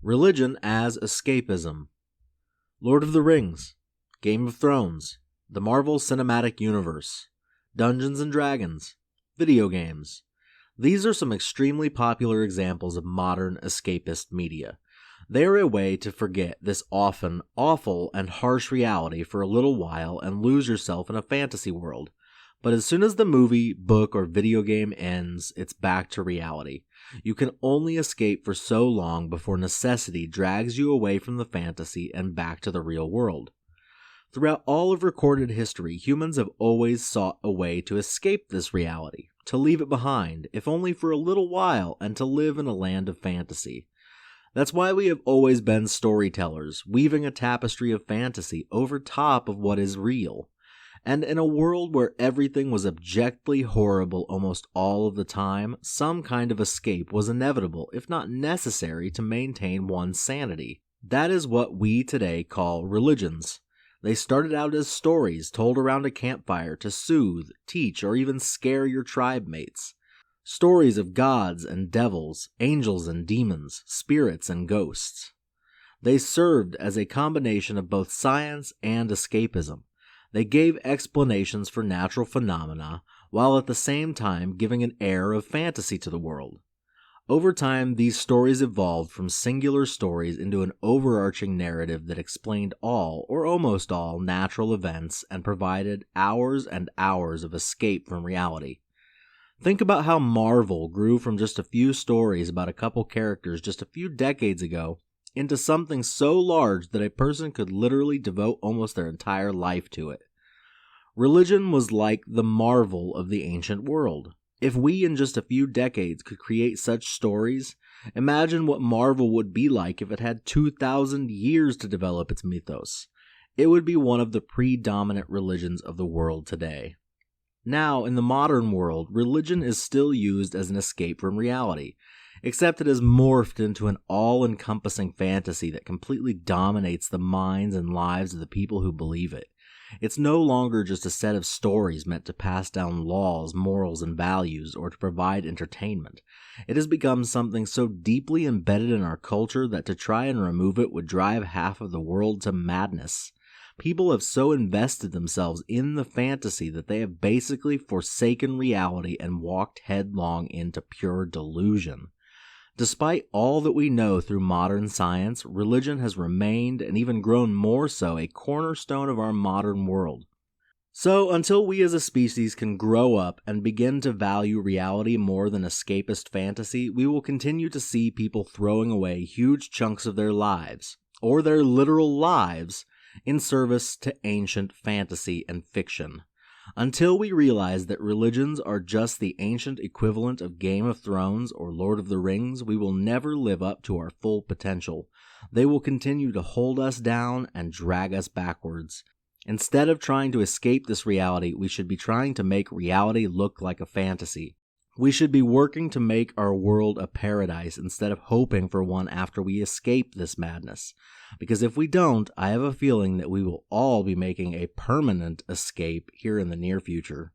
Religion as escapism. Lord of the Rings, Game of Thrones, the Marvel Cinematic Universe, Dungeons and Dragons, video games. These are some extremely popular examples of modern escapist media. They are a way to forget this often awful and harsh reality for a little while and lose yourself in a fantasy world. But as soon as the movie, book, or video game ends, it's back to reality. You can only escape for so long before necessity drags you away from the fantasy and back to the real world. Throughout all of recorded history, humans have always sought a way to escape this reality, to leave it behind, if only for a little while, and to live in a land of fantasy. That's why we have always been storytellers, weaving a tapestry of fantasy over top of what is real. And in a world where everything was abjectly horrible almost all of the time, some kind of escape was inevitable, if not necessary, to maintain one's sanity. That is what we today call religions. They started out as stories told around a campfire to soothe, teach, or even scare your tribe mates. Stories of gods and devils, angels and demons, spirits and ghosts. They served as a combination of both science and escapism. They gave explanations for natural phenomena, while at the same time giving an air of fantasy to the world. Over time, these stories evolved from singular stories into an overarching narrative that explained all, or almost all, natural events and provided hours and hours of escape from reality. Think about how Marvel grew from just a few stories about a couple characters just a few decades ago into something so large that a person could literally devote almost their entire life to it. Religion was like the Marvel of the ancient world. If we in just a few decades could create such stories, imagine what Marvel would be like if it had 2,000 years to develop its mythos. It would be one of the predominant religions of the world today. Now, in the modern world, religion is still used as an escape from reality, except it has morphed into an all-encompassing fantasy that completely dominates the minds and lives of the people who believe it. It's no longer just a set of stories meant to pass down laws, morals, and values, or to provide entertainment. It has become something so deeply embedded in our culture that to try and remove it would drive half of the world to madness. People have so invested themselves in the fantasy that they have basically forsaken reality and walked headlong into pure delusion. Despite all that we know through modern science, religion has remained, and even grown more so, a cornerstone of our modern world. So, until we as a species can grow up and begin to value reality more than escapist fantasy, we will continue to see people throwing away huge chunks of their lives, or their literal lives, in service to ancient fantasy and fiction. Until we realize that religions are just the ancient equivalent of Game of Thrones or Lord of the Rings, we will never live up to our full potential. They will continue to hold us down and drag us backwards. Instead of trying to escape this reality, we should be trying to make reality look like a fantasy. We should be working to make our world a paradise instead of hoping for one after we escape this madness. Because if we don't, I have a feeling that we will all be making a permanent escape here in the near future.